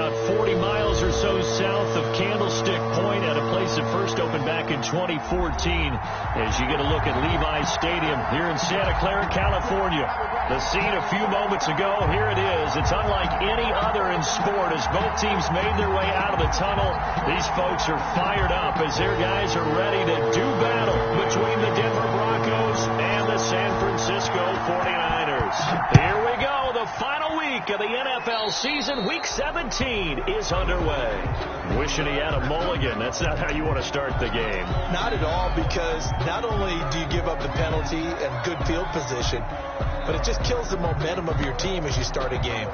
about 40 miles or so south of Candlestick Point at a place that first opened back in 2014. As you get a look at Levi's Stadium here in Santa Clara, California. The scene a few moments ago, here it is. It's unlike any other in sport as both teams made their way out of the tunnel. These folks are fired up as their guys are ready to do battle between the Denver Broncos and the San Francisco 49ers. Here we go. The final week of the NFL season, Week 17, is underway. Wishing he had a mulligan. That's not how you want to start the game. Not at all, because not only do you give up the penalty and good field position, but it just kills the momentum of your team as you start a game.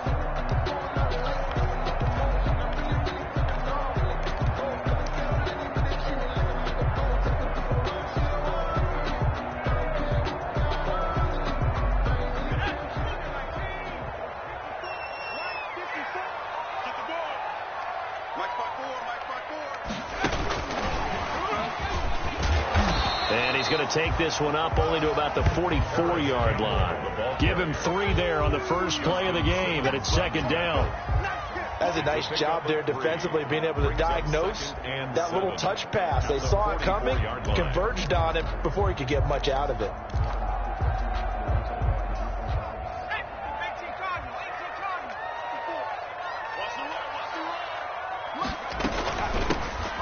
And he's going to take this one up only to about the 44-yard line. Give him 3 there on the first play of the game, and it's second down. That's a nice job there defensively, being able to diagnose that little touch pass. They saw it coming, converged on it before he could get much out of it.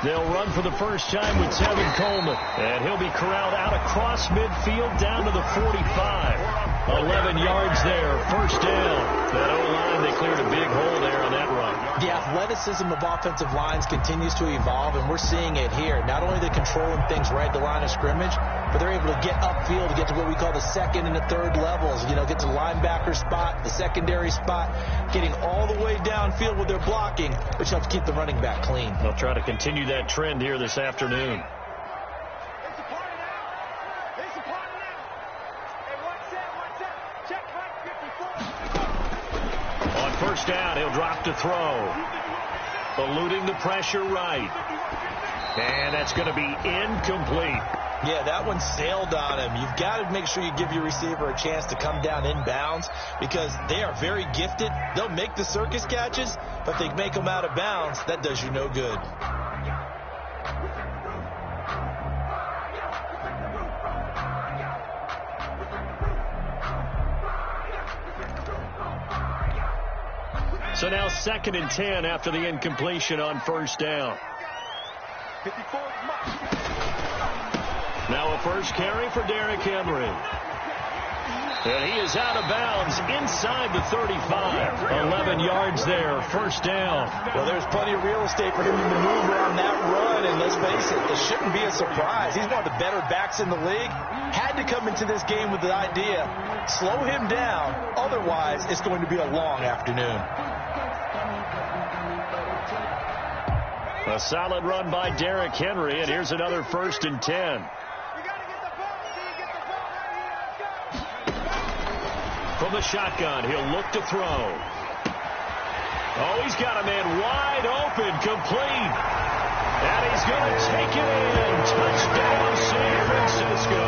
They'll run for the first time with Tevin Coleman. And he'll be corralled out across midfield down to the 45. 11 yards there, first down. That O-line, they cleared a big hole there on that run. The athleticism of offensive lines continues to evolve, and we're seeing it here. Not only are they controlling things right at the line of scrimmage, but they're able to get upfield to get to what we call the second and the third levels. You know, get to the linebacker spot, the secondary spot, getting all the way downfield with their blocking, which helps keep the running back clean. They'll try to continue that trend here this afternoon. On first down, he'll drop to throw. Eluding the pressure right. And that's going to be incomplete. Yeah, that one sailed on him. You've got to make sure you give your receiver a chance to come down inbounds because they are very gifted. They'll make the circus catches, but if they make them out of bounds, that does you no good. So now 2nd and 10 after the incompletion on first down. Now a first carry for Derrick Henry. And he is out of bounds inside the 35. 11 yards there, first down. Well, there's plenty of real estate for him to maneuver on that run, and let's face it, this shouldn't be a surprise. He's one of the better backs in the league. Had to come into this game with the idea, slow him down, otherwise it's going to be a long afternoon. A solid run by Derrick Henry, and here's another 1st and 10. From the shotgun, he'll look to throw. Oh, he's got a man wide open, complete. And he's going to take it in. Touchdown, San Francisco.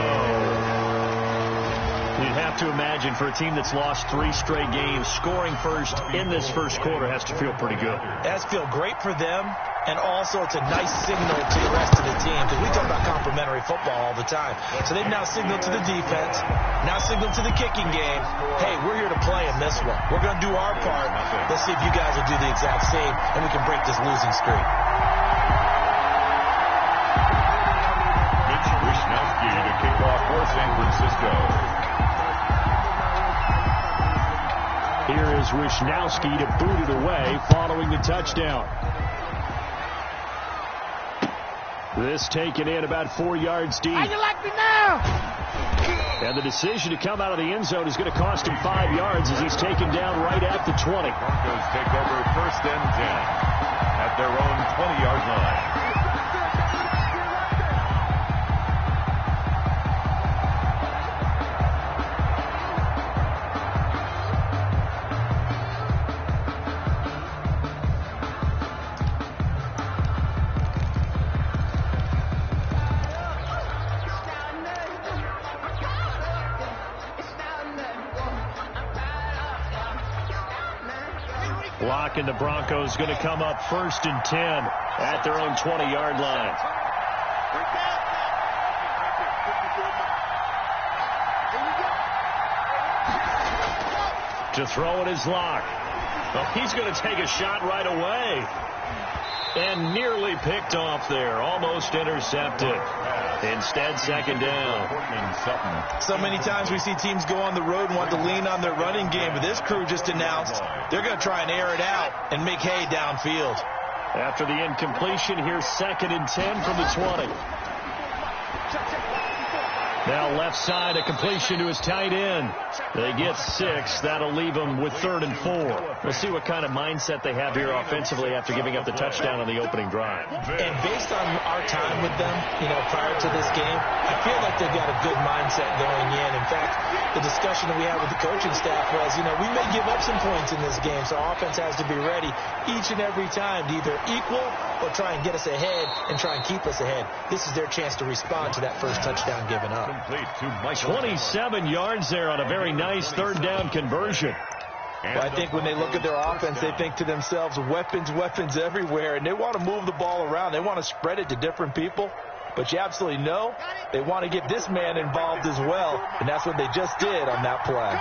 You'd have to imagine for a team that's lost 3 straight games, scoring first in this first quarter has to feel pretty good. It has to feel great for them, and also it's a nice signal to the rest of the team because we talk about complementary football all the time. So they've now signaled to the defense, now signaled to the kicking game, hey, we're here to play in this one. We're going to do our part. Let's see if you guys will do the exact same, and we can break this losing streak. Mitch Wishnowsky to kick off for San Francisco. Here is Wishnowsky to boot it away following the touchdown. This taken in about 4 yards deep. How you like me now? And the decision to come out of the end zone is going to cost him 5 yards as he's taken down right at the 20. Broncos take over 1st and 10 at their own 20-yard line. Locke and the Broncos going to come up 1st and 10 at their own 20-yard line. To throw it is Locke. Well, he's going to take a shot right away. And nearly picked off there. Almost intercepted. Instead, 2nd down. So many times we see teams go on the road and want to lean on their running game, but this crew just announced they're going to try and air it out and make hay downfield. After the incompletion, here's 2nd and 10 from the 20. Now left side, a completion to his tight end. They get 6. That'll leave them with 3rd and 4. We'll see what kind of mindset they have here offensively after giving up the touchdown on the opening drive. And based on our time with them, prior to this game, I feel like they've got a good mindset going in. In fact, the discussion that we had with the coaching staff was, we may give up some points in this game, so our offense has to be ready each and every time to either equal or try and get us ahead and try and keep us ahead. This is their chance to respond to that first touchdown given up. 27 yards there on a very nice 3rd down conversion. Well, I think when they look at their offense, they think to themselves, weapons everywhere, and they want to move the ball around. They want to spread it to different people. But you absolutely know they want to get this man involved as well, and that's what they just did on that play.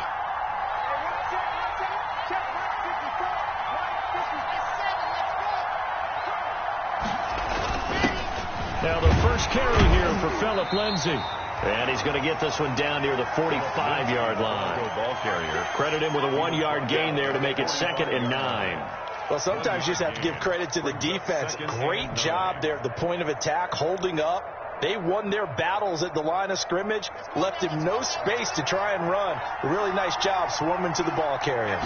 Now the first carry here for Phillip Lindsay. And he's going to get this one down near the 45-yard line. Ball carrier. Credit him with a 1-yard gain there to make it 2nd and 9. Well, sometimes you just have to give credit to the defense. Great job there at the point of attack, holding up. They won their battles at the line of scrimmage, left him no space to try and run. A really nice job swarming to the ball carrier.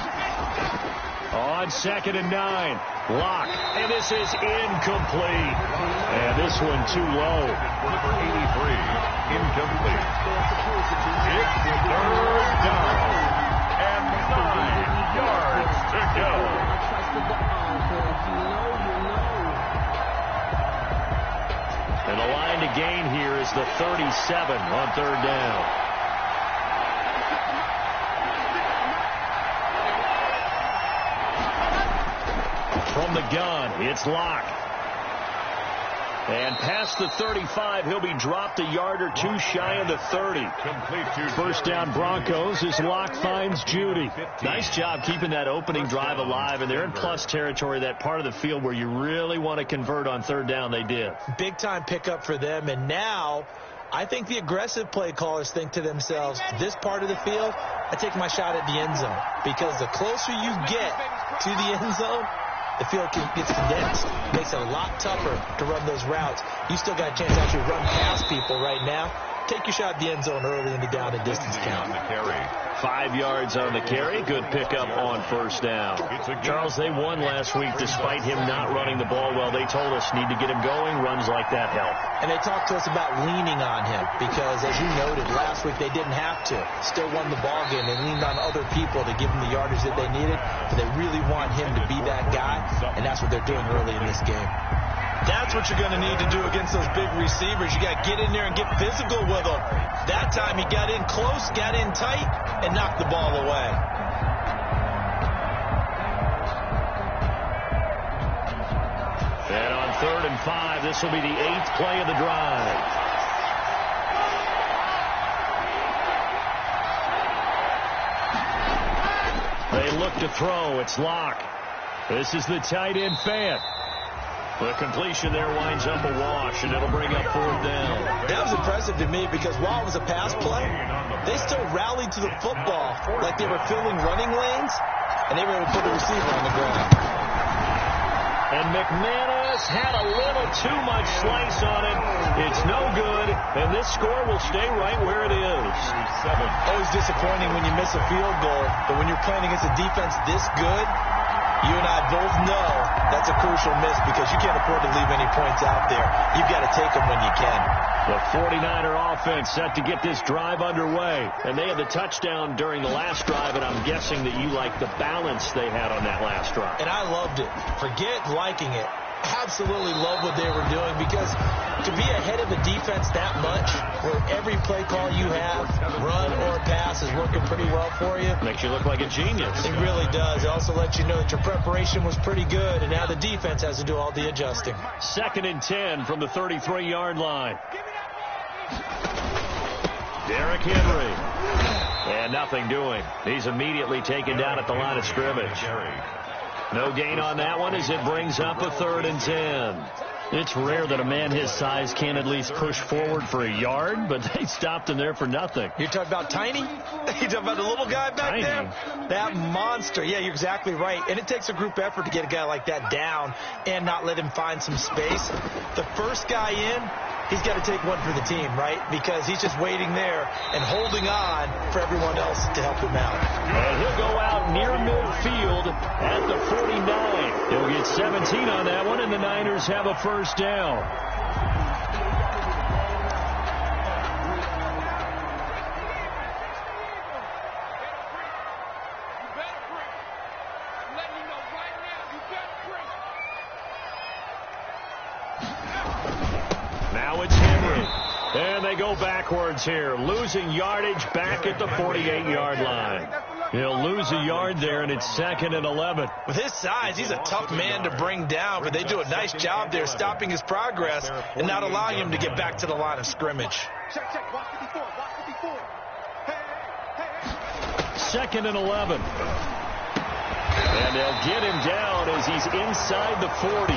On 2nd and 9, Locke, and this is incomplete. And this one too low. Number 83, incomplete. It's 3rd down and 9 yards to go. And the line to gain here is the 37 on 3rd down. From the gun, it's Locke. And past the 35, he'll be dropped a yard or two shy of the 30. First down Broncos as Locke finds Judy. Nice job keeping that opening drive alive, and they're in plus territory, that part of the field where you really want to convert on 3rd down. They did. Big time pickup for them, and now I think the aggressive play callers think to themselves, this part of the field, I take my shot at the end zone, because the closer you get to the end zone, the field gets condensed. Makes it a lot tougher to run those routes. You still got a chance to actually run past people right now. Take your shot at the end zone early in the down and distance count. 5 yards on the carry. Good pickup on 1st down. Charles, they won last week despite him not running the ball well. They told us need to get him going. Runs like that help. And they talked to us about leaning on him because, as you noted, last week they didn't have to. Still won the ball game. They leaned on other people to give them the yardage that they needed. But they really want him to be that guy, and that's what they're doing early in this game. That's what you're going to need to do against those big receivers. You got to get in there and get physical with them. That time he got in close, got in tight, and knocked the ball away. And on 3rd and 5, this will be the 8th play of the drive. They look to throw. It's Locke. This is the tight end Fant. The completion there winds up a wash, and it'll bring up 4th down. That was impressive to me because while it was a pass play, they still rallied to the football like they were filling running lanes, and they were able to put the receiver on the ground. And McManus had a little too much slice on it. It's no good, and this score will stay right where it is. Always disappointing when you miss a field goal, but when you're playing against a defense this good, you and I both know that's a crucial miss because you can't afford to leave any points out there. You've got to take them when you can. The 49er offense set to get this drive underway. And they had the touchdown during the last drive, and I'm guessing that you like the balance they had on that last drive. And I loved it. Forget liking it. Absolutely love what they were doing, because to be ahead of the defense that much, where every play call you have, run or pass, is working pretty well for you. Makes you look like a genius. It really does. It also lets you know that your preparation was pretty good, and now the defense has to do all the adjusting. 2nd and 10 from the 33-yard line. Derrick Henry. And nothing doing. He's immediately taken down at the line of scrimmage. No gain on that one as it brings up a 3rd and 10. It's rare that a man his size can at least push forward for a yard, but they stopped him there for nothing. You're talking about Tiny? You're talking about the little guy back there? That monster. Yeah, you're exactly right. And it takes a group effort to get a guy like that down and not let him find some space. The first guy in, he's got to take one for the team, right? Because he's just waiting there and holding on for everyone else to help him out. And he'll go out near midfield at the 49. He'll get 17 on that one, and the Niners have a first down. Now it's Henry. And they go backwards here, losing yardage back at the 48-yard line. He'll lose a yard there, and it's 2nd and 11. With his size, he's a tough man to bring down, but they do a nice job there stopping his progress and not allowing him to get back to the line of scrimmage. 2nd and 11. And they'll get him down as he's inside the 40.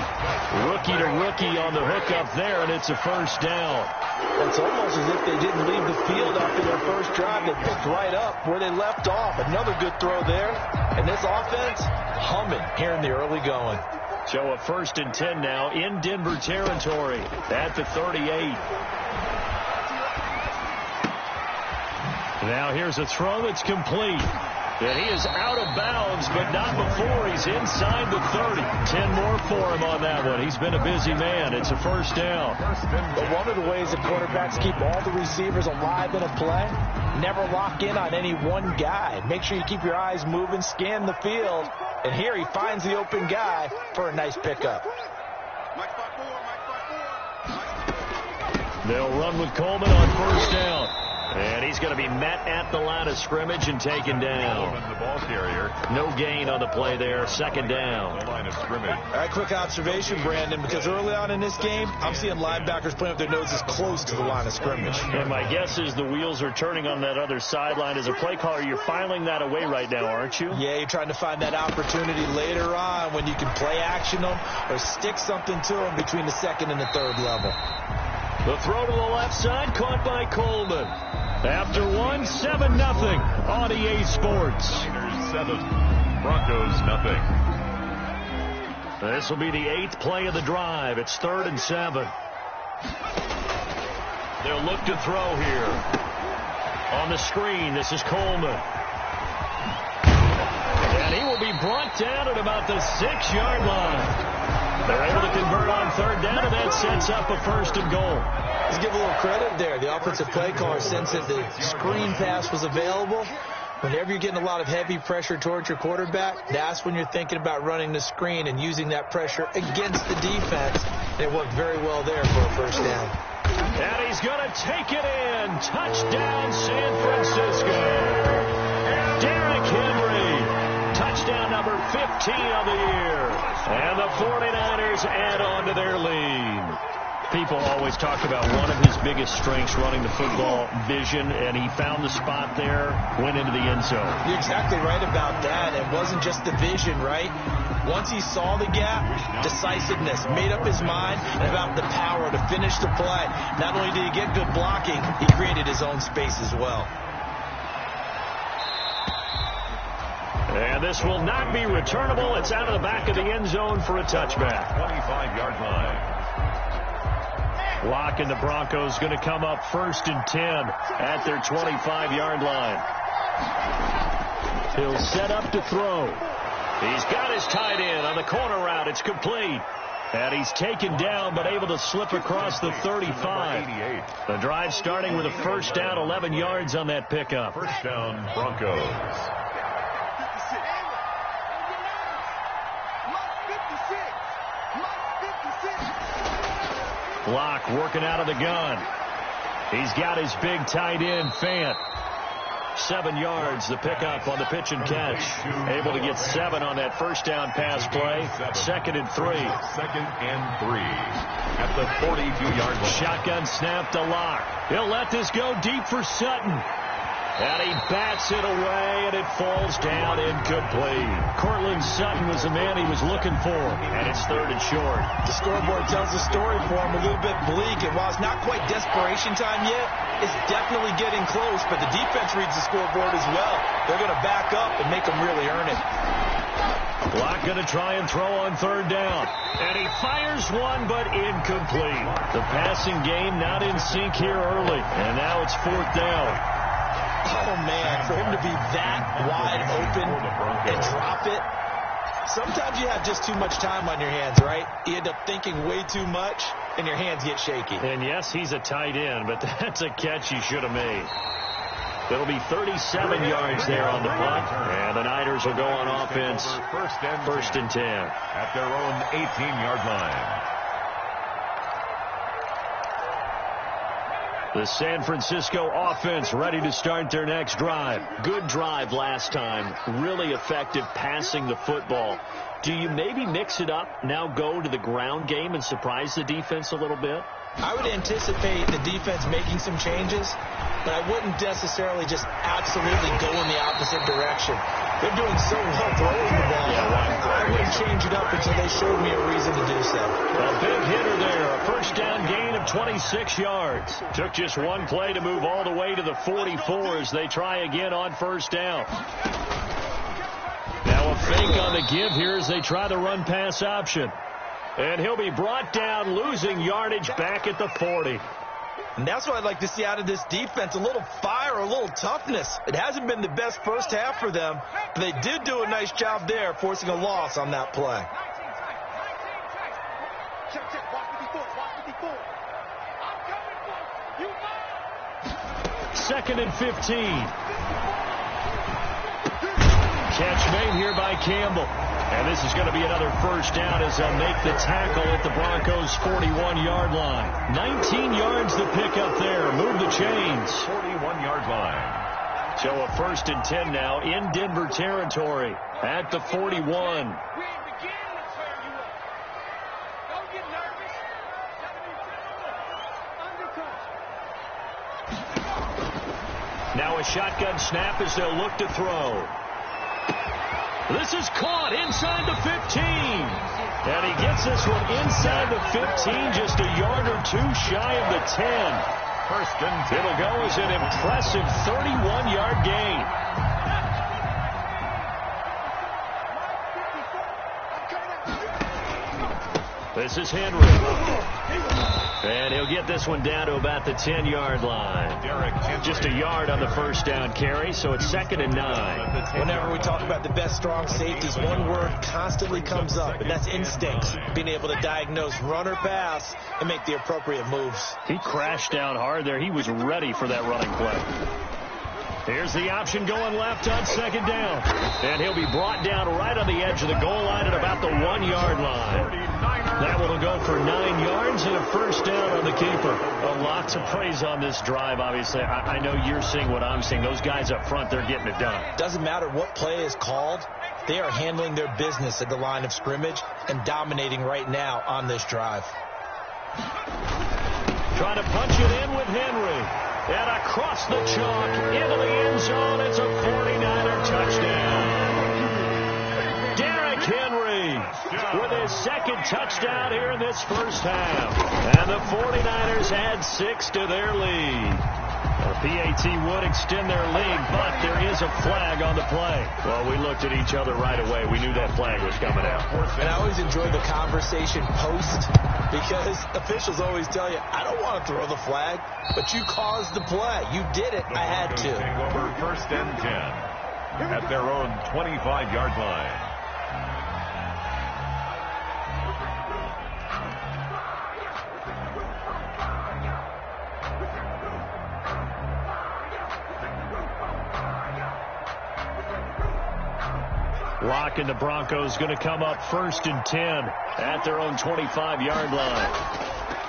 Rookie to rookie on the hook up there, and it's a first down. It's almost as if they didn't leave the field after their first drive. They picked right up where they left off. Another good throw there. And this offense, humming here in the early going. So a 1st and 10 now in Denver territory at the 38. Now here's a throw that's complete. And he is out of bounds, but not before he's inside the 30. 10 more for him on that one. He's been a busy man. It's a first down. But one of the ways that quarterbacks keep all the receivers alive in a play, never lock in on any one guy. Make sure you keep your eyes moving, scan the field. And here he finds the open guy for a nice pickup. They'll run with Coleman on first down. And he's going to be met at the line of scrimmage and taken down. The ball carrier. No gain on the play there. 2nd down. The line of scrimmage. All right, quick observation, Brandon, because early on in this game, I'm seeing linebackers putting up their noses close to the line of scrimmage. And my guess is the wheels are turning on that other sideline. As a play caller, you're filing that away right now, aren't you? Yeah, you're trying to find that opportunity later on when you can play action them or stick something to them between the 2nd and the 3rd level. The throw to the left side, caught by Coleman. After 1, 7-0 on EA Sports. Niners 7, Broncos nothing. This will be the 8th play of the drive. It's 3rd and 7. They'll look to throw here. On the screen, this is Coleman. And he will be brought down at about the 6-yard line. They're able to convert on 3rd down, and that sets up a 1st and goal. Let's give a little credit there. The offensive play caller sensed that the screen pass was available. Whenever you're getting a lot of heavy pressure towards your quarterback, that's when you're thinking about running the screen and using that pressure against the defense. And it worked very well there for a first down. And he's going to take it in. Touchdown, San Francisco. Derrick Henry. Touchdown number 15 of the year. And the 49ers add on to their lead. People always talk about one of his biggest strengths, running the football, vision, and he found the spot there, went into the end zone. You're exactly right about that. It wasn't just the vision, right? Once he saw the gap, decisiveness, made up his mind about the power to finish the play. Not only did he get good blocking, he created his own space as well. And this will not be returnable. It's out of the back of the end zone for a touchback. 25-yard line. Lock and the Broncos going to come up 1st and 10 at their 25-yard line. He'll set up to throw. He's got his tight end on the corner route. It's complete. And he's taken down but able to slip across the 35. The drive starting with a first down, 11 yards on that pickup. First down, Broncos. Block working out of the gun. He's got his big tight end, Fant. 7 yards, the pickup on the pitch and catch. Able to get 7 on that first down pass play. 2nd and 3. 2nd and 3 at the 42-yard line. Shotgun snap to Locke. He'll let this go deep for Sutton. And he bats it away, and it falls down incomplete. Cortland Sutton was the man he was looking for, and it's 3rd and short. The scoreboard tells the story for him, a little bit bleak. And while it's not quite desperation time yet, it's definitely getting close. But the defense reads the scoreboard as well. They're going to back up and make them really earn it. Block going to try and throw on 3rd down. And he fires one, but incomplete. The passing game not in sync here early. And now it's 4th down. Oh, man, for him to be that wide open and drop it. Sometimes you have just too much time on your hands, right? You end up thinking way too much, and your hands get shaky. And, yes, he's a tight end, but that's a catch he should have made. It'll be 37 yards there on the punt, and the Niners will go on offense first and 10. At their own 18-yard line. The San Francisco offense ready to start their next drive. Good drive last time. Really effective passing the football. Do you maybe mix it up, now go to the ground game and surprise the defense a little bit? I would anticipate the defense making some changes, but I wouldn't necessarily just absolutely go in the opposite direction. They're doing so well throwing the ball. I wouldn't change it up until they showed me a reason to do so. A big hitter there. A first down gain of 26 yards. Took just one play to move all the way to the 44 as they try again on first down. Now a fake on the give here as they try the run pass option. And he'll be brought down, losing yardage back at the 40. And that's what I'd like to see out of this defense, a little fire, a little toughness. It hasn't been the best first half for them, but they did do a nice job there, forcing a loss on that play. Second and 15. Catch made here by Campbell. And this is going to be another first down as they'll make the tackle at the Broncos' 41-yard line. 19 yards to pick up there. Move the chains. 41-yard line. So a 1st and 10 now in Denver territory at the 41. Now a shotgun snap as they'll look to throw. This is caught inside the 15. And he gets this one inside the 15, just a yard or two shy of the 10. First and 10. It'll go as an impressive 31-yard gain. This is Henry. And he'll get this one down to about the 10-yard line. Just a yard on the first down carry, so it's 2nd and 9. Whenever we talk about the best strong safeties, one word constantly comes up, and that's instincts. Being able to diagnose run or pass and make the appropriate moves. He crashed down hard there. He was ready for that running play. Here's the option going left on 2nd down. And he'll be brought down right on the edge of the goal line at about the 1-yard line. That will go for 9 yards and a first down on the keeper. Lots of praise on this drive, obviously. I know you're seeing what I'm seeing. Those guys up front, they're getting it done. Doesn't matter what play is called. They are handling their business at the line of scrimmage and dominating right now on this drive. Trying to punch it in with Henry. And across the chalk into the end zone. It's a 49er touchdown. Derrick Henry with his 2nd touchdown here in this first half. And the 49ers add 6 to their lead. The PAT would extend their lead, but there is a flag on the play. Well, we looked at each other right away. We knew that flag was coming out. And I always enjoy the conversation post because officials always tell you, I don't want to throw the flag, but you caused the play. You did it. I had to. Over 1st and 10 at their own 25-yard line. Locke and the Broncos going to come up 1st and 10 at their own 25-yard line.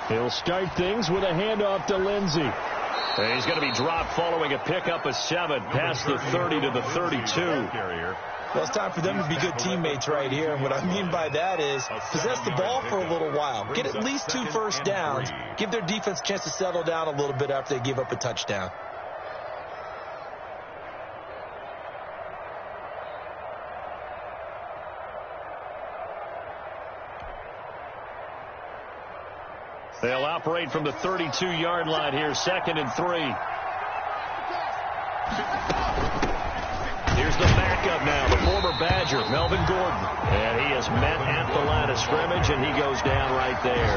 He'll start things with a handoff to Lindsey. And he's going to be dropped following a pickup of 7 past the 30 to the 32. Well, it's time for them to be good teammates right here. And what I mean by that is possess the ball for a little while. Get at least 2 first downs. Give their defense a chance to settle down a little bit after they give up a touchdown. They'll operate from the 32-yard line here, 2nd and 3. Here's the backup now, the former Badger, Melvin Gordon. And he is met at the line of scrimmage, and he goes down right there.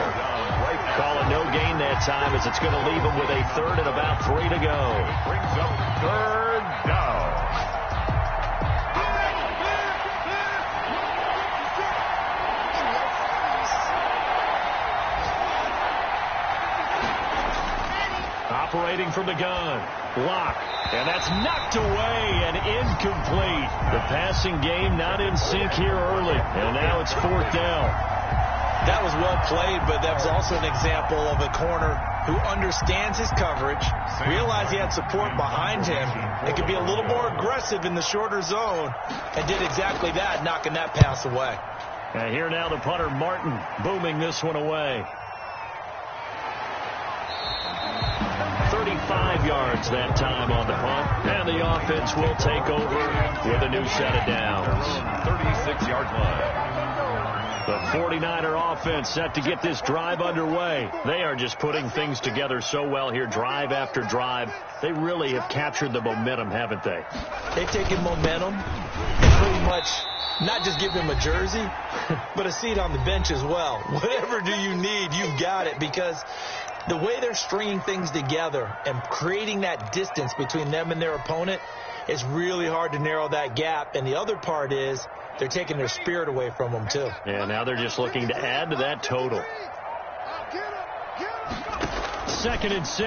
Call a no gain that time as it's going to leave him with a 3rd and about 3 to go. Brings up 3rd down. Operating from the gun, Locke, and that's knocked away and incomplete. The passing game not in sync here early, and now it's 4th down. That was well played, but that was also an example of a corner who understands his coverage, realized he had support behind him, and could be a little more aggressive in the shorter zone, and did exactly that, knocking that pass away. And here now the punter, Martin, booming this one away. 35 yards that time on the punt, and the offense will take over with a new set of downs. 36-yard line. The 49er offense set to get this drive underway. They are just putting things together so well here, drive after drive. They really have captured the momentum, haven't they? They've taken momentum and pretty much not just give them a jersey, but a seat on the bench as well. Whatever do you need, you've got it, because the way they're stringing things together and creating that distance between them and their opponent is really hard to narrow that gap. And the other part is they're taking their spirit away from them, too. Yeah, now they're just looking to add to that total. 2nd and 6.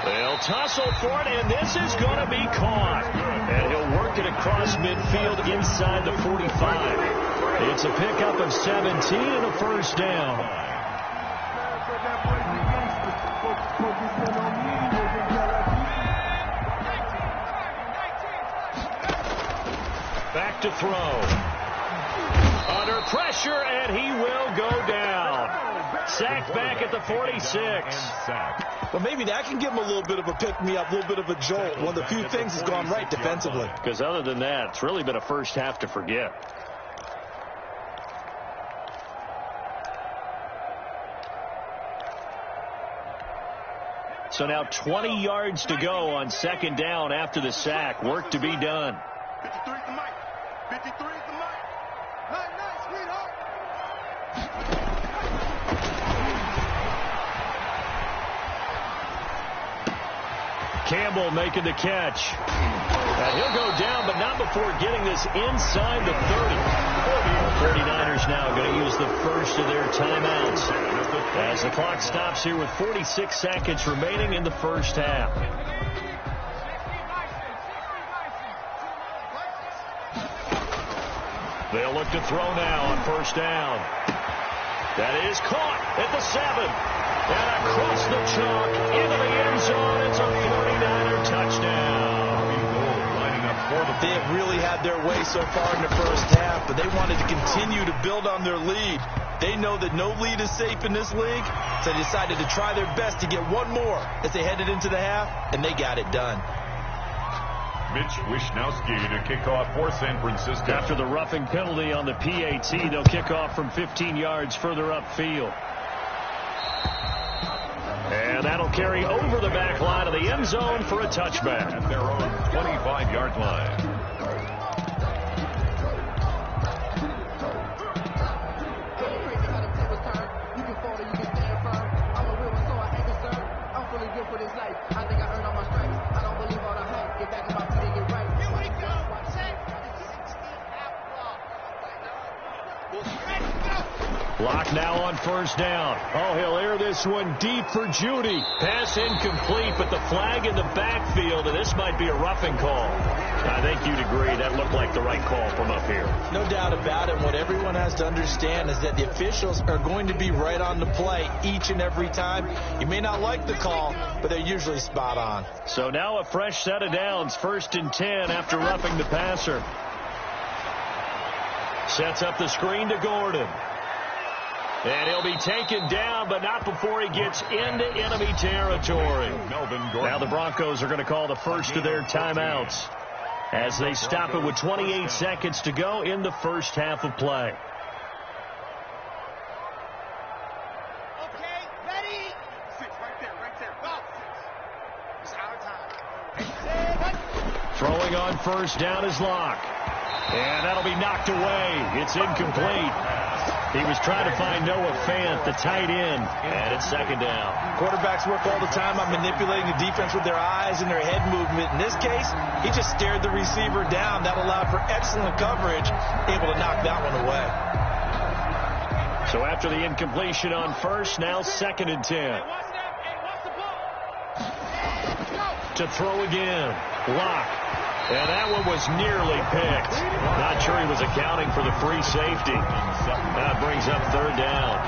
They'll tussle for it, and this is going to be caught. And he'll work it across midfield inside the 45. It's a pickup of 17 and a 1st down. Back to throw. Under pressure, and he will go down. Sacked back at the 46. Well, maybe that can give him a little bit of a pick-me-up, a little bit of a jolt. One of the few things that's gone right defensively. Because other than that, it's really been a first half to forget. So now 20 yards to go on 2nd down after the sack. Work to be done. 53 to Mike. 53 to Mike. Nice, sweetheart. Campbell making the catch. And he'll go down, but not before getting this inside the 30. The 49ers now going to use the first of their timeouts as the clock stops here with 46 seconds remaining in the first half. They'll look to throw now on 1st down. That is caught at the 7. And across the chalk into the end zone. It's a 49er touchdown. They have really had their way so far in the first half, but they wanted to continue to build on their lead. They know that no lead is safe in this league, so they decided to try their best to get one more as they headed into the half, and they got it done. Mitch Wisnowski to kick off for San Francisco. After the roughing penalty on the PAT, they'll kick off from 15 yards further upfield. And that'll carry over the back line of the end zone for a touchback. At their own 25-yard line. Locke now on 1st down. Oh, he'll air this one deep for Judy. Pass incomplete, but the flag in the backfield, and this might be a roughing call. I think you'd agree that looked like the right call from up here. No doubt about it. What everyone has to understand is that the officials are going to be right on the play each and every time. You may not like the call, but they're usually spot on. So now a fresh set of downs, 1st and 10 after roughing the passer. Sets up the screen to Gordon. And he'll be taken down, but not before he gets into enemy territory. Now the Broncos are going to call the first of their timeouts as they stop it with 28 seconds to go in the first half of play. Okay, ready? 6, right there. Go. 6. It's our time. Throwing on first down is Locke. And that'll be knocked away. It's incomplete. He was trying to find Noah Fant, the tight end, and it's 2nd down. Quarterbacks work all the time on manipulating the defense with their eyes and their head movement. In this case, he just stared the receiver down. That allowed for excellent coverage, able to knock that one away. So after the incompletion on first, now 2nd and 10. To throw again. Locke. And that one was nearly picked. Not sure he was accounting for the free safety. That brings up 3rd down.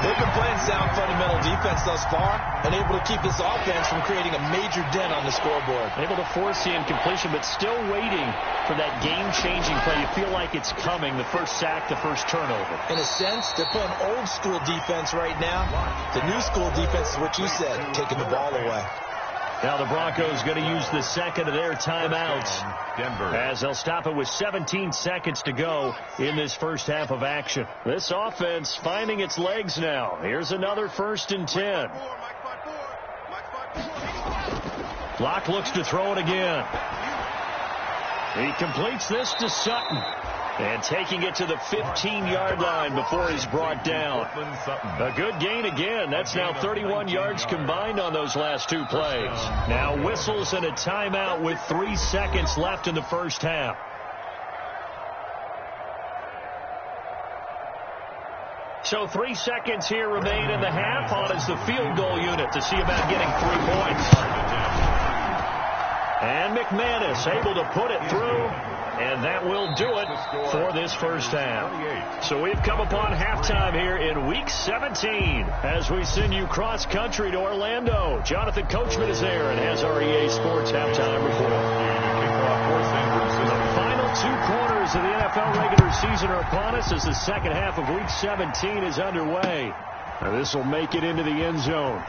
They've been playing sound fundamental defense thus far and able to keep this offense from creating a major dent on the scoreboard. Able to force the incompletion, but still waiting for that game-changing play. You feel like it's coming, the first sack, the first turnover. In a sense, they're playing old-school defense right now. The new school defense is what you said, taking the ball away. Now the Broncos going to use the second of their timeouts as they'll stop it with 17 seconds to go in this first half of action. This offense finding its legs now. Here's another 1st and 10. Locke looks to throw it again. He completes this to Sutton. And taking it to the 15-yard line before he's brought down. A good gain again. That's now 31 yards combined on those last 2 plays. Now whistles and a timeout with 3 seconds left in the first half. So 3 seconds here remain in the half. On is the field goal unit to see about getting 3 points. And McManus able to put it through. And that will do it for this first half. So we've come upon halftime here in Week 17 as we send you cross-country to Orlando. Jonathan Coachman is there and has our EA Sports halftime report. The final 2 quarters of the NFL regular season are upon us as the second half of Week 17 is underway. Now this will make it into the end zone.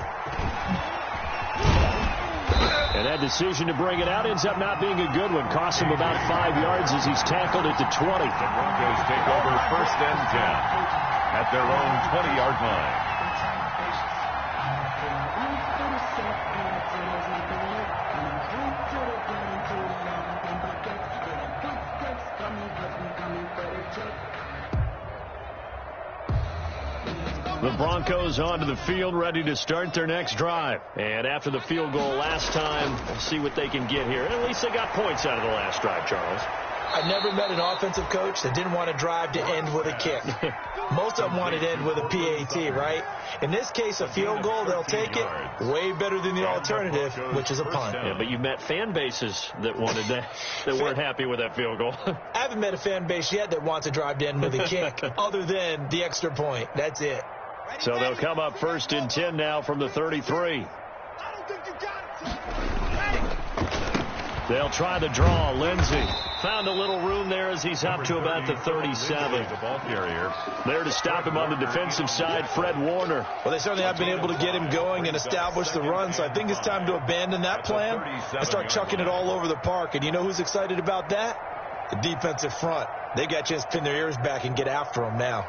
And that decision to bring it out ends up not being a good one. Cost him about 5 yards as he's tackled at the 20. The Broncos take over 1st and 10 at their own 20-yard line. The Broncos onto the field, ready to start their next drive. And after the field goal last time, we'll see what they can get here. At least they got points out of the last drive, Charles. I've never met an offensive coach that didn't want to drive to end with a kick. Most of them wanted to end with a PAT, right? In this case, a field goal, they'll take it. Way better than the alternative, which is a punt. Yeah, but you've met fan bases that wanted that weren't happy with that field goal. I haven't met a fan base yet that wants to drive to end with a kick, other than the extra point. That's it. So they'll come up 1st and 10 now from the 33. They'll try the draw. Lindsey found a little room there as he's up to about the 37. The ball carrier. There to stop him on the defensive side, Fred Warner. Well, they certainly have been able to get him going and establish the run, so I think it's time to abandon that plan and start chucking it all over the park. And you know who's excited about that? The defensive front. They got a chance to pin their ears back and get after him now.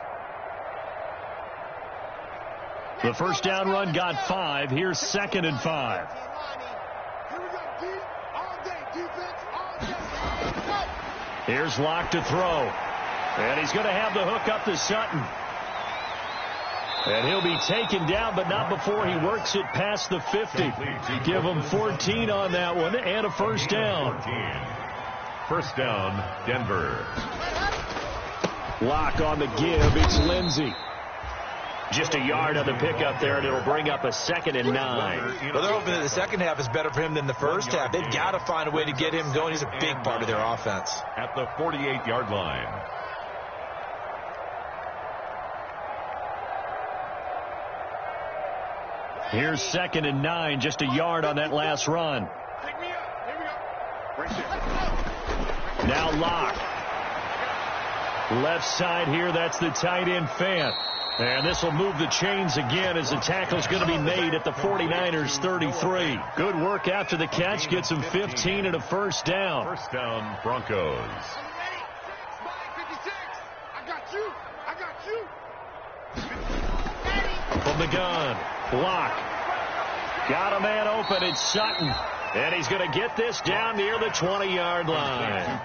The first down run got 5. Here's 2nd and 5. Here's Locke to throw. And he's going to have the hook up to Sutton. And he'll be taken down, but not before he works it past the 50. Give him 14 on that one and a first down. First down, Denver. Locke on the give. It's Lindsey. Just a yard on the pickup there, and it'll bring up a 2nd and 9. Well, they're hoping that the second half is better for him than the first half. They've got to find a way to get him going. He's a big part of their offense. At the 48-yard line. Here's 2nd and 9, just a yard on that last run. Take me up. Here we go. Right there. Now Locke. Left side here, that's the tight end Fant. And this will move the chains again as the tackle's going to be made at the 49ers 33. Good work after the catch, gets him 15 and a first down. First down, Broncos. Ready? 56. I got you. I got you. From the gun, Locke. Got a man open, it's Sutton. And he's going to get this down near the 20-yard line.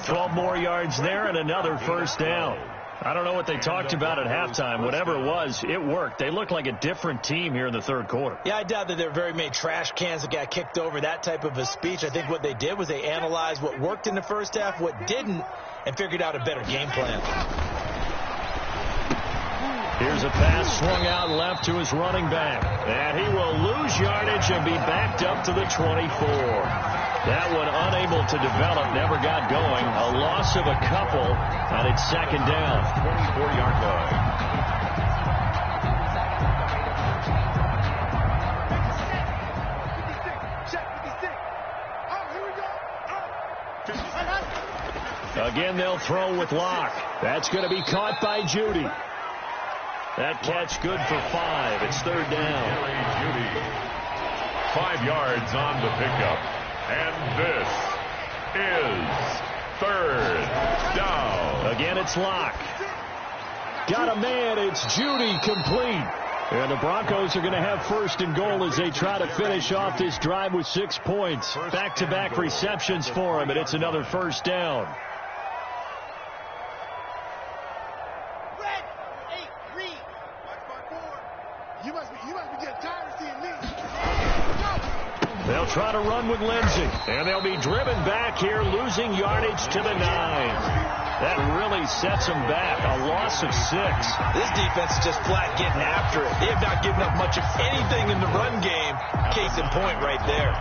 12 more yards there and another first down. I don't know what they talked about at halftime. Whatever it was, it worked. They looked like a different team here in the third quarter. Yeah, I doubt that there were very many trash cans that got kicked over, that type of a speech. I think what they did was they analyzed what worked in the first half, what didn't, and figured out a better game plan. Here's a pass swung out left to his running back. And he will lose yardage and be backed up to the 24. That one unable to develop, never got going. A loss of a couple, and it's 2nd down. 24-yard line. Again, they'll throw with Locke. That's going to be caught by Judy. That catch good for 5. It's 3rd down. 5 yards on the pickup. And this is 3rd down. Again, it's Locke. Got a man. It's Judy complete. And the Broncos are going to have 1st and goal as they try to finish off this drive with 6 points. Back-to-back receptions for him, and it's another first down. You must be getting tired of seeing me. They'll try to run with Lindsey, and they'll be driven back here, losing yardage to the 9. That really sets them back, a loss of 6. This defense is just flat getting after it. They have not given up much of anything in the run game. Case in point right there.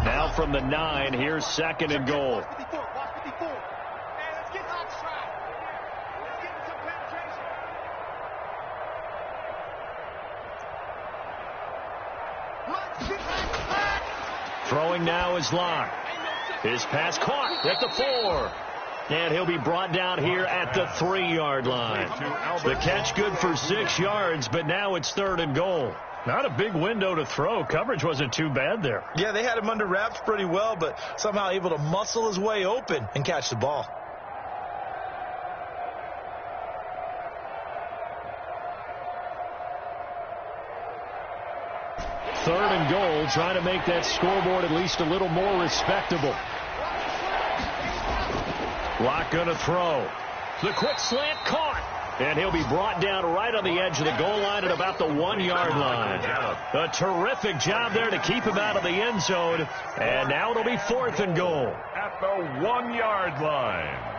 Now from the 9, here's 2nd and goal. Throwing now is Locke. His pass caught at the 4. And he'll be brought down here at the 3-yard line. The catch good for 6 yards, but now it's 3rd and goal. Not a big window to throw. Coverage wasn't too bad there. Yeah, they had him under wraps pretty well, but somehow able to muscle his way open and catch the ball. Third and goal, trying to make that scoreboard at least a little more respectable. Locke going to throw. The quick slant caught. And he'll be brought down right on the edge of the goal line at about the 1-yard line. A terrific job there to keep him out of the end zone. And now it'll be 4th and goal. At the 1-yard line.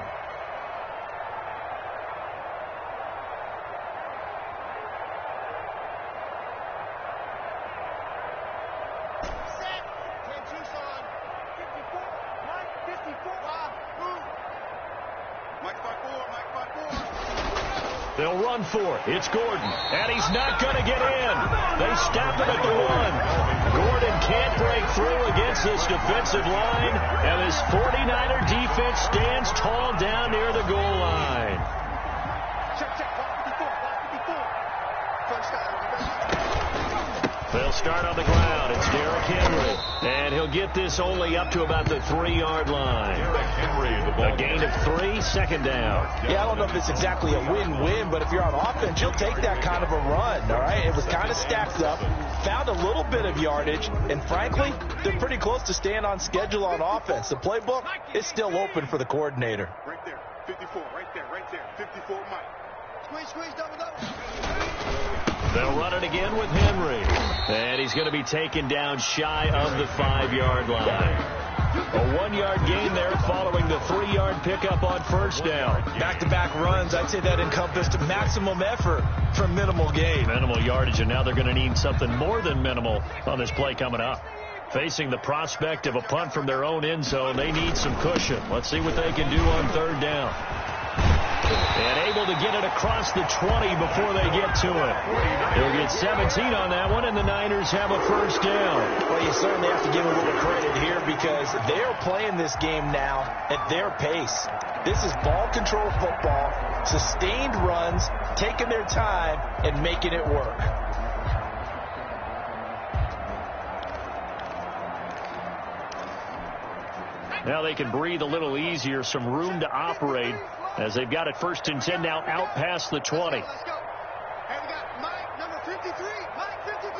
They'll run for it. It's Gordon. And he's not going to get in. They stop him at the 1. Gordon can't break through against this defensive line. And this 49er defense stands tall down near the goal line. They'll start on the ground. It's Derrick Henry. And he'll get this only up to about the 3-yard line. Derrick Henry, the ball. A gain of 3, 2nd down. Yeah, I don't know if it's exactly a win-win, but if you're on offense, you'll take that kind of a run, all right? It was kind of stacked up, found a little bit of yardage, and frankly, they're pretty close to staying on schedule on offense. The playbook is still open for the coordinator. Right there, 54, right there, 54, Mike. Squeeze, double. They'll run it again with Henry. And he's going to be taken down shy of the 5-yard line. A 1-yard gain there following the 3-yard pickup on first down. Back-to-back runs, I'd say that encompassed maximum effort for minimal gain. Minimal yardage, and now they're going to need something more than minimal on this play coming up. Facing the prospect of a punt from their own end zone, they need some cushion. Let's see what they can do on third down. And able to get it across the 20 before they get to it. They'll get 17 on that one, and the Niners have a first down. Well, you certainly have to give them a little credit here because they're playing this game now at their pace. This is ball control football, sustained runs, taking their time, and making it work. Now they can breathe a little easier, some room to operate as they've got it first and 10 now out past the 20. Let's go. Hey, we got Mike, number 53. Mike, 53.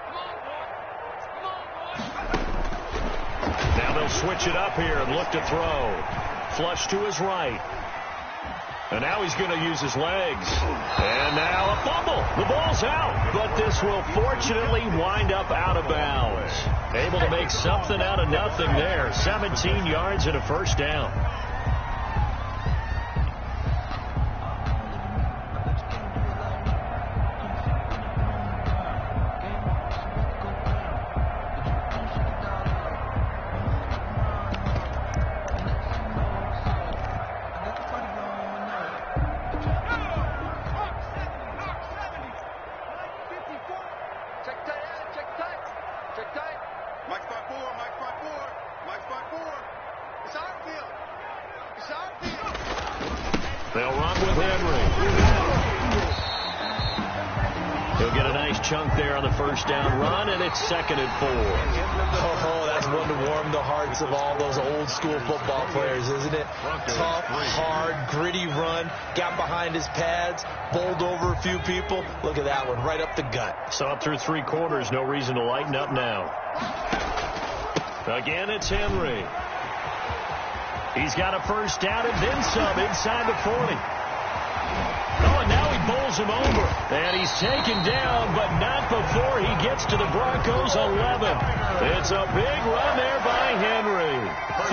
Come on, boy. Come on, boy. Now they'll switch it up here and look to throw. Flush to his right. And now he's going to use his legs. And now a fumble. The ball's out. But this will fortunately wind up out of bounds. Able to make something out of nothing there. 17 yards and a first down. They'll run with Henry. He'll get a nice chunk there on the first down run, and it's 2nd and 4. Oh, that's one to warm the hearts of all those old school football players, isn't it? Tough, hard, gritty run, got behind his pads, bowled over a few people. Look at that one, right up the gut. Saw it through 3 quarters, no reason to lighten up now. Again, it's Henry. He's got a first down and then some inside the 40. Oh, and now he bowls him over. And he's taken down, but not before he gets to the Broncos' 11. It's a big run there by Henry.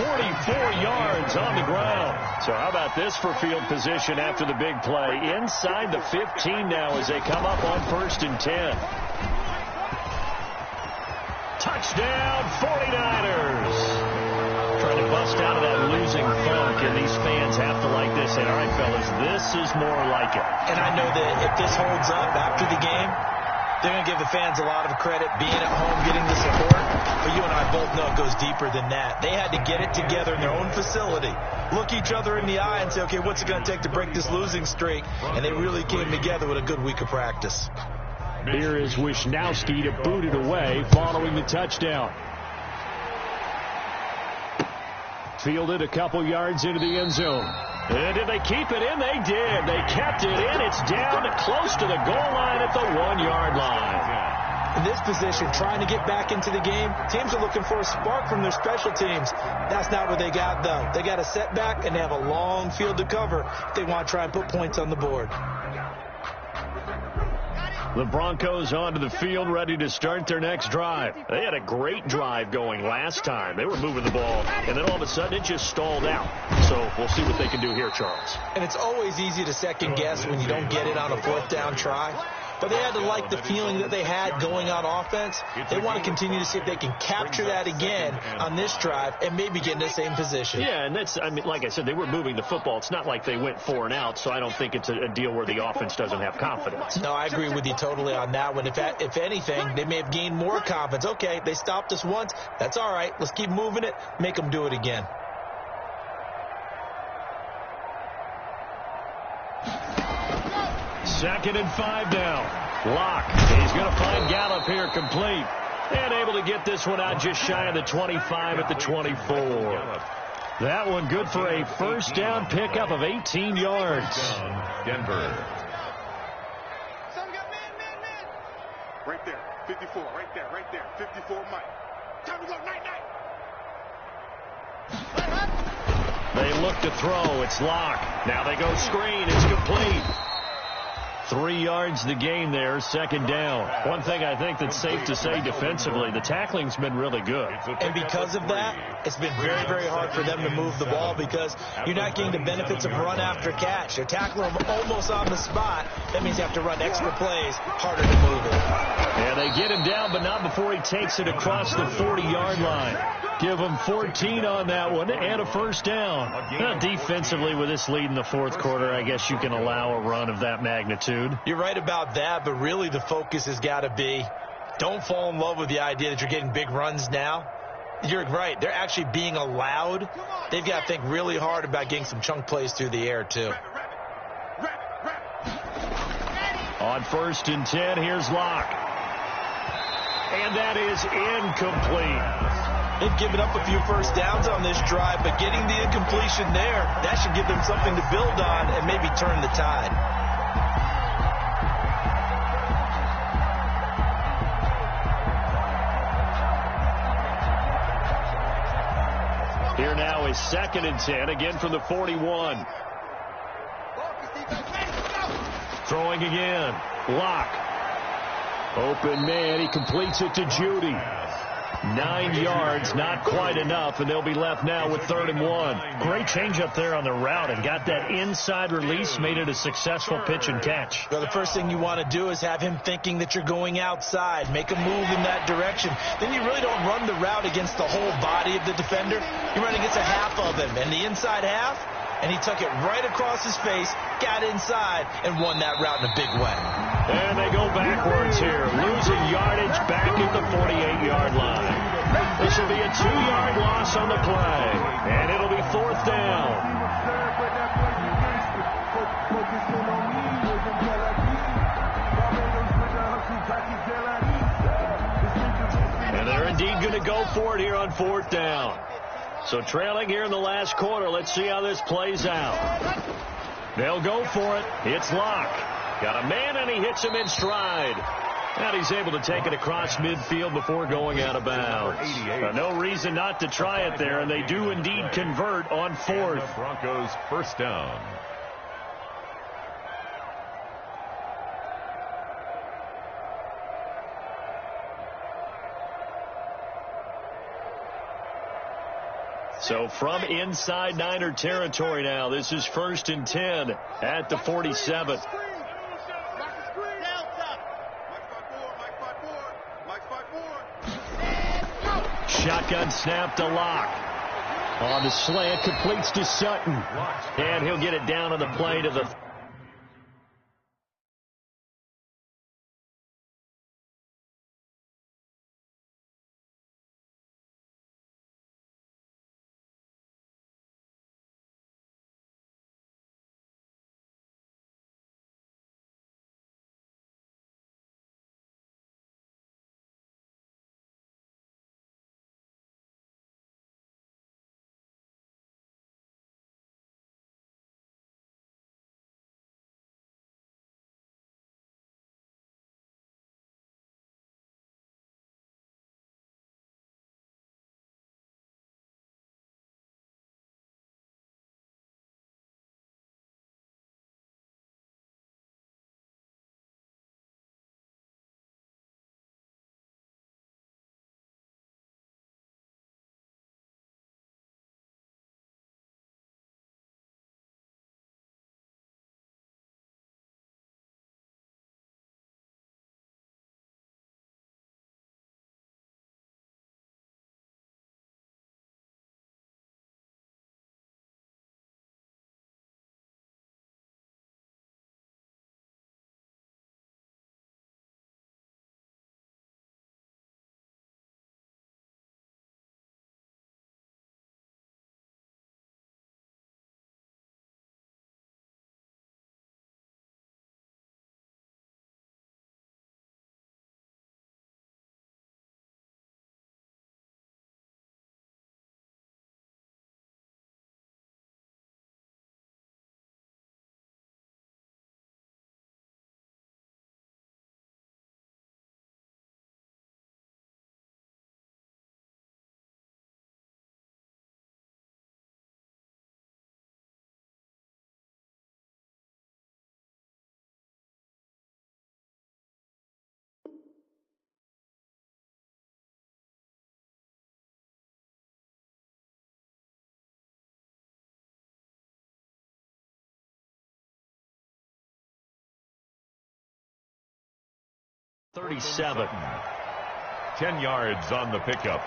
44 yards on the ground. So how about this for field position after the big play? Inside the 15 now as they come up on 1st and 10. Touchdown, 49ers. Trying to bust out of that losing funk, and these fans have to like this. And all right, fellas, this is more like it. And I know that if this holds up after the game, they're going to give the fans a lot of credit being at home, getting the support. But you and I both know it goes deeper than that. They had to get it together in their own facility, look each other in the eye and say, okay, what's it going to take to break this losing streak? And they really came together with a good week of practice. Here is Wisnowski to boot it away following the touchdown. Fielded a couple yards into the end zone. And did they keep it in? They did. They kept it in. It's down close to the goal line at the 1-yard line. In this position, trying to get back into the game, teams are looking for a spark from their special teams. That's not what they got, though. They got a setback, and they have a long field to cover if they want to try and put points on the board. The Broncos onto the field, ready to start their next drive. They had a great drive going last time. They were moving the ball, and then all of a sudden it just stalled out. So we'll see what they can do here, Charles. And it's always easy to second guess when you don't get it on a 4th down try. But they had to like the feeling that they had going on offense. They want to continue to see if they can capture that again on this drive and maybe get in the same position. Yeah, and that's, I mean, like I said, they were moving the football. It's not like they went 4 and out, so I don't think it's a deal where the offense doesn't have confidence. No, I agree with you totally on that one. If anything, they may have gained more confidence. Okay, they stopped us once. That's all right. Let's keep moving it. Make them do it again. Second and 5 now. Locke. He's going to find Gallup here complete. And able to get this one out just shy of the 25 at the 24. That one good for a first down pickup of 18 yards. Denver. Some got man. Right there. 54. Right there. 54 Mike. Time to go. Night. They look to throw. It's Locke. Now they go screen. It's complete. 3 yards the gain there, second down. One thing I think that's safe to say defensively, the tackling's been really good. And because of that, it's been very, very hard for them to move the ball because you're not getting the benefits of run after catch. They're tackling them almost on the spot. That means you have to run extra plays, harder to move it. And they get him down, but not before he takes it across the 40-yard line. Give him 14 on that one and a first down. Now, defensively, with this lead in the fourth quarter, I guess you can allow a run of that magnitude. You're right about that, but really the focus has got to be don't fall in love with the idea that you're getting big runs now. You're right. They're actually being allowed. They've got to think really hard about getting some chunk plays through the air, too. On 1st and 10, here's Locke. And that is incomplete. They've given up a few first downs on this drive, but getting the incompletion there, that should give them something to build on and maybe turn the tide. Here now is 2nd and 10, again from the 41. Throwing again. Locke. Open man. He completes it to Judy. 9 yards, not quite enough, and they'll be left now with 3rd and 1. Great change up there on the route and got that inside release, made it a successful pitch and catch. Well, the first thing you want to do is have him thinking that you're going outside, make a move in that direction. Then you really don't run the route against the whole body of the defender. You run against a half of him, and the inside half, and he took it right across his face, got inside, and won that route in a big way. And they go backwards here, losing yardage back at the 48-yard line. This will be a 2-yard loss on the play, and it'll be 4th down. And they're indeed going to go for it here on 4th down. So trailing here in the last quarter, let's see how this plays out. They'll go for it. It's Locke. Got a man, and he hits him in stride. And he's able to take it across midfield before going out of bounds. No reason not to try it there, and they do indeed convert on 4th. Broncos first down. So from inside Niner territory now, this is 1st and 10 at the 47. Shotgun snap to Locke. On the slant, completes to Sutton. And he'll get it down on the play to the 37. 10 yards on the pickup.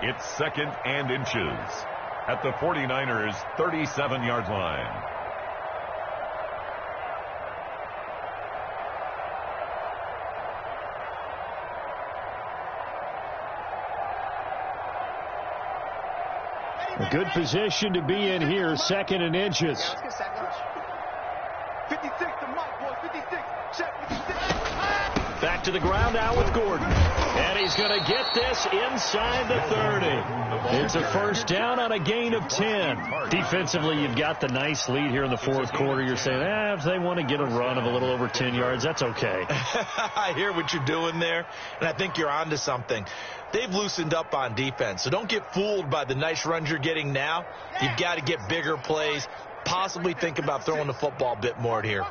It's 2nd and inches at the 49ers' 37-yard line. A good position to be in here, 2nd and inches. 56 to Mike, boy, 56. Check 56. Back to the ground now with Gordon. And he's going to get this inside the 30. It's a first down on a gain of 10. Defensively, you've got the nice lead here in the fourth quarter. You're saying, if they want to get a run of a little over 10 yards, that's okay. I hear what you're doing there, and I think you're onto something. They've loosened up on defense, so don't get fooled by the nice runs you're getting now. You've got to get bigger plays, possibly think about throwing the football a bit more here.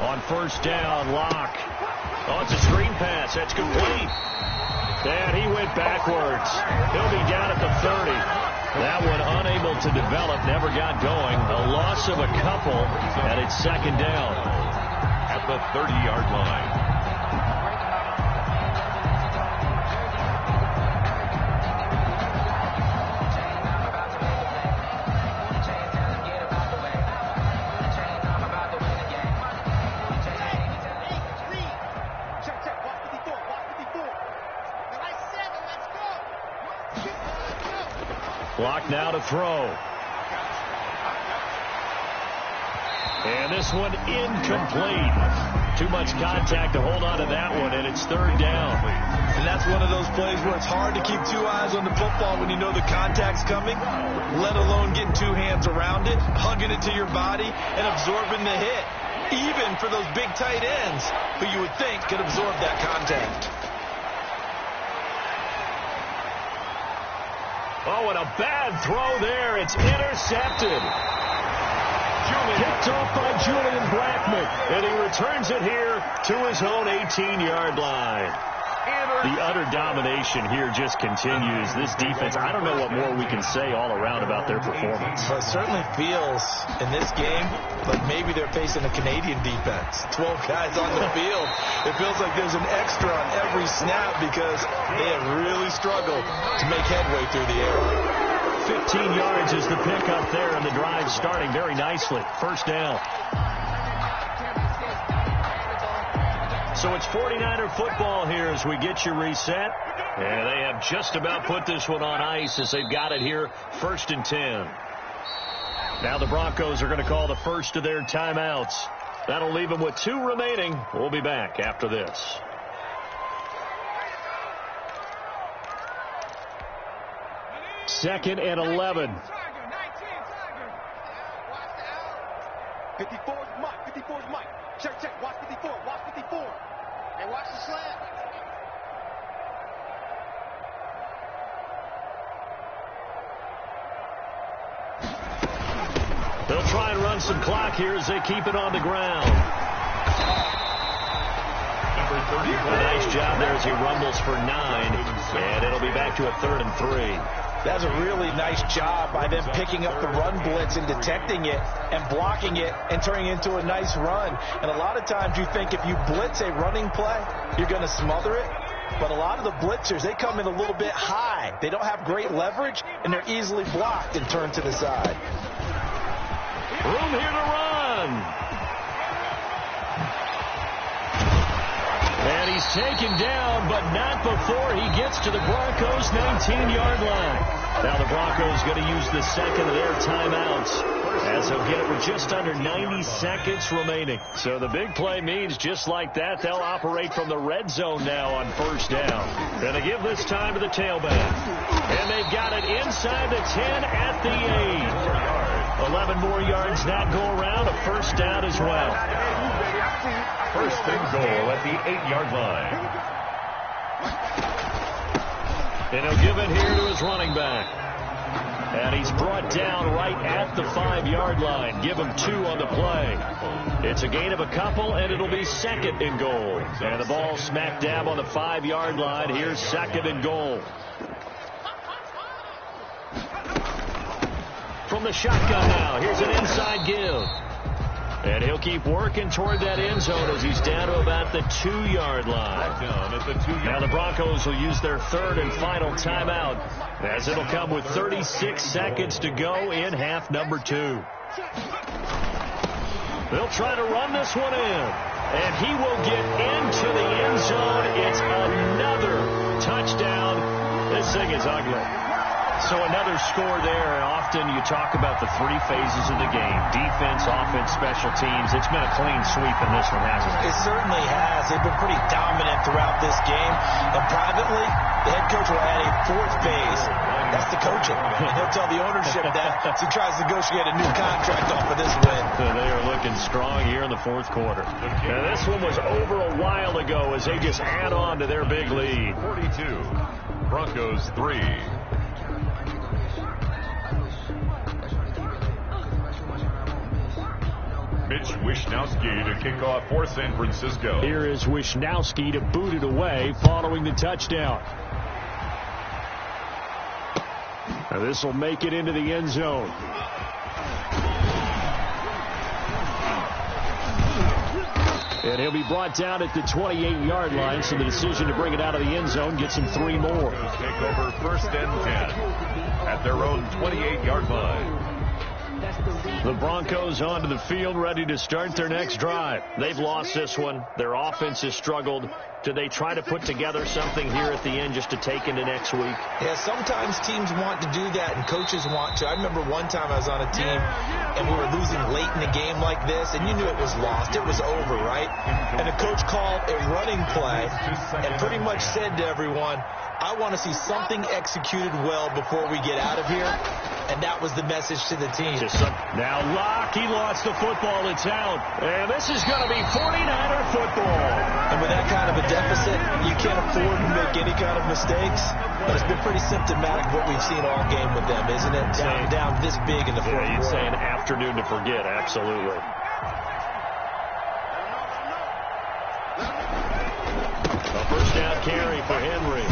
On first down, Locke. Oh, it's a screen pass. That's complete. And he went backwards. He'll be down at the 30. That one unable to develop, never got going. A loss of a couple, and it's 2nd down. At the 30-yard line. Block now to throw. And this one incomplete. Too much contact to hold on to that one, and it's 3rd down. And that's one of those plays where it's hard to keep 2 eyes on the football when you know the contact's coming, let alone getting 2 hands around it, hugging it to your body, and absorbing the hit, even for those big tight ends who you would think could absorb that contact. Oh, and a bad throw there. It's intercepted. Picked off by Julian Blackman, and he returns it here to his own 18-yard line. The utter domination here just continues. This defense, I don't know what more we can say all around about their performance. Well, it certainly feels in this game like maybe they're facing a Canadian defense. 12 guys on the field. It feels like there's an extra on every snap because they have really struggled to make headway through the air. 15 yards is the pickup there, and the drive starting very nicely. First down. So it's 49er football here as we get you reset. And they have just about put this one on ice as they've got it here, 1st and 10. Now the Broncos are going to call the first of their timeouts. That'll leave them with 2 remaining. We'll be back after this. Second and 11. 54's Mike. 54's Mike. Check. Watch 54. Watch 54. Hey, watch the slant. They'll try and run some clock here as they keep it on the ground. Number 30. A nice job there as he rumbles for 9. And it'll be back to a 3rd and 3. That's a really nice job by them picking up the run blitz and detecting it and blocking it and turning it into a nice run. And a lot of times you think if you blitz a running play, you're going to smother it. But a lot of the blitzers, they come in a little bit high. They don't have great leverage, and they're easily blocked and turned to the side. Room here to run. And he's taken down, but not before he gets to the Broncos' 19-yard line. Now the Broncos going to use the second of their timeouts as they'll get it with just under 90 seconds remaining. So the big play means just like that, they'll operate from the red zone now on first down. Going to give this time to the tailback. And they've got it inside the 10 at the 8. 11 more yards that go around, a first down as well. First and goal at the 8-yard line. And he'll give it here to his running back. And he's brought down right at the 5-yard line. Give him 2 on the play. It's a gain of a couple, and it'll be 2nd and goal. And the ball smack dab on the 5-yard line. Here's 2nd and goal. From the shotgun now. Here's an inside give. And he'll keep working toward that end zone as he's down to about the 2-yard line. Down at the 2-yard. Now the Broncos will use their third and final timeout, as it'll come with 36 seconds to go in half number 2. They'll try to run this one in, and he will get into the end zone. It's another touchdown. This thing is ugly. So another score there. Often you talk about the 3 phases of the game: defense, offense, special teams. It's been a clean sweep in this one, hasn't it? It certainly has. They've been pretty dominant throughout this game. And privately, the head coach will add a 4th phase. That's the coaching. He'll tell the ownership that as he tries to negotiate a new contract off of this win. So they are looking strong here in the 4th quarter. Now this one was over a while ago as they just add on to their big lead. 42. Broncos 3. Mitch Wishnowski to kick off for San Francisco. Here is Wishnowski to boot it away following the touchdown. Now this will make it into the end zone. And he'll be brought down at the 28-yard line, so the decision to bring it out of the end zone gets him 3 more. Take over 1st and 10 at their own 28-yard line. The Broncos onto the field, ready to start their next drive. They've lost this one. Their offense has struggled. Do they try to put together something here at the end just to take into next week? Yeah, sometimes teams want to do that and coaches want to. I remember one time I was on a team and we were losing late in the game like this, and you knew it was lost. It was over, right? And the coach called a running play and pretty much said to everyone, I want to see something executed well before we get out of here. And that was the message to the team. Now Locke, he lost the football. It's out. And this is going to be 49er football. And with that kind of a deficit, you can't afford to make any kind of mistakes. But it's been pretty symptomatic of what we've seen all game with them, isn't it? Down this big in the fourth quarter. You'd say an afternoon to forget, absolutely. A first down carry for Henry.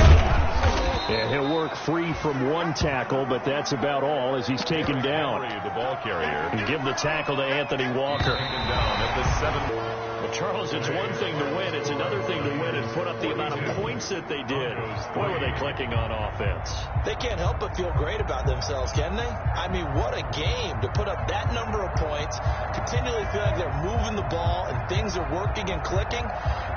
And he'll work free from 1 tackle, but that's about all as he's taken down. The ball carrier. And give the tackle to Anthony Walker. Taken down at the 7. Well, Charles, it's one thing to win. It's another thing to win and put up the amount of points that they did. Boy, were they clicking on offense. They can't help but feel great about themselves, can they? I mean, what a game to put up that number of points, continually feel like they're moving the ball and things are working and clicking.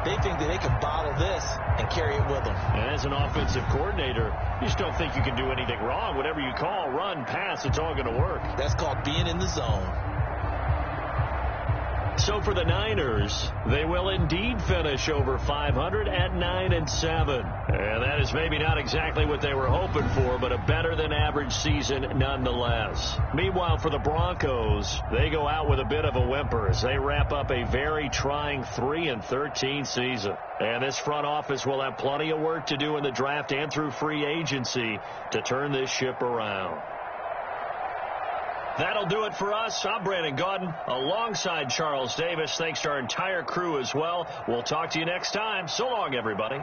They think that they can bottle this and carry it with them. And as an offensive coordinator, you just don't think you can do anything wrong. Whatever you call, run, pass, it's all going to work. That's called being in the zone. So for the Niners, they will indeed finish over 500 at 9-7. And that is maybe not exactly what they were hoping for, but a better than average season nonetheless. Meanwhile, for the Broncos, they go out with a bit of a whimper as they wrap up a very trying 3-13 season. And this front office will have plenty of work to do in the draft and through free agency to turn this ship around. That'll do it for us. I'm Brandon Gaudin alongside Charles Davis. Thanks to our entire crew as well. We'll talk to you next time. So long, everybody.